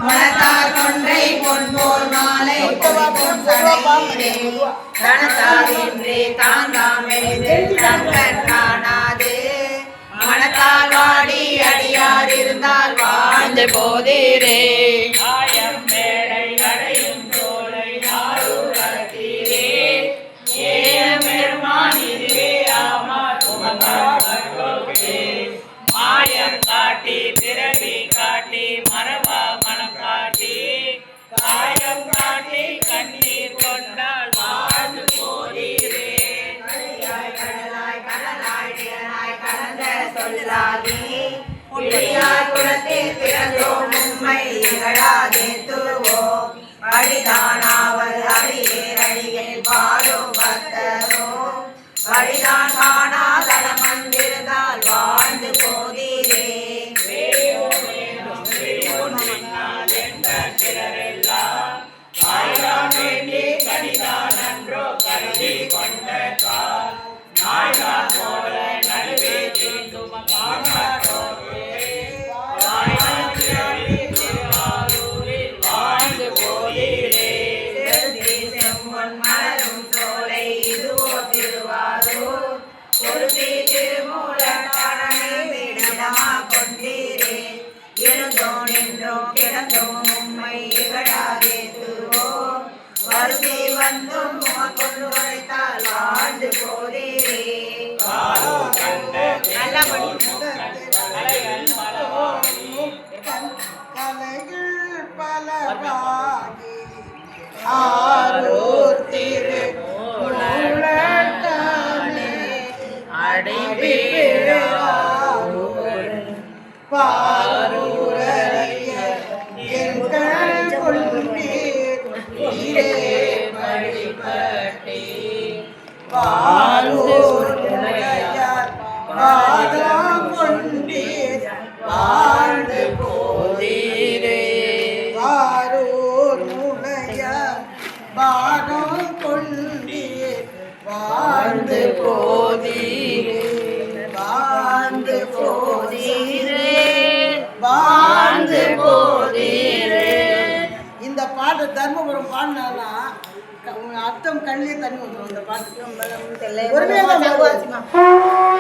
மனத்தார் கொன்றை பொன்போல் மாலை நடத்தாதின்றி தாங்காமெழுதில் தங்கன் காணாது மனத்தால் வாடி அடியார் இருந்தால் வாழ்ந்து போதீரே. காட்டி பிறவி காட்டி மரபா மனம் காட்டி காயம் காட்டி கண்ணீர் கொண்டால் வாழ்ந்து போதீரே. கடலாய் கடலாய் நிழலாய் கடந்த சொல்லாகி புள்ளியார் குலத்தில் பிறந்தோம் உண்மை இகழாதேத்துவோம் வழிதானாவது அடியேர் அடியில் பாடும் பக்தரும் வழிதான் காணாதலம் வந்திருந்தால் வாழ்ந்து போதீரே. மலரும் சோலை இதுவோ திருவாரூர் ஒரு திருமூலமா கொண்டீரே. இருந்தோம் நின்றோம் கிடந்தோம் உம்மை இகழாதேத்துவோம் வருகை வந்தும் கொண்டு உழைத்தால் வாழ்ந்து போதீரே. கலைகள் பலவாகி ஆரூர் திருமூலத்தானே அடிபேராரூர் பாரூரைய எங்கள் கொண்டீர் நீரே வழிபட்டே. பாரூர் உடையார் பாதம் கொண்டீர் வாழ்ந்து போதீரே. பாரூர் உடையார் பாதம் கொண்டீர் வாழ்ந்து போதீரே. வாழ்ந்து போதீரே வாழ்ந்து போதீரே. இந்த பாட்டு தர்மபுரம் பாடினா அர்த்தம் கண்ணிலே தண்ணி வந்துடும். இந்த பாட்டு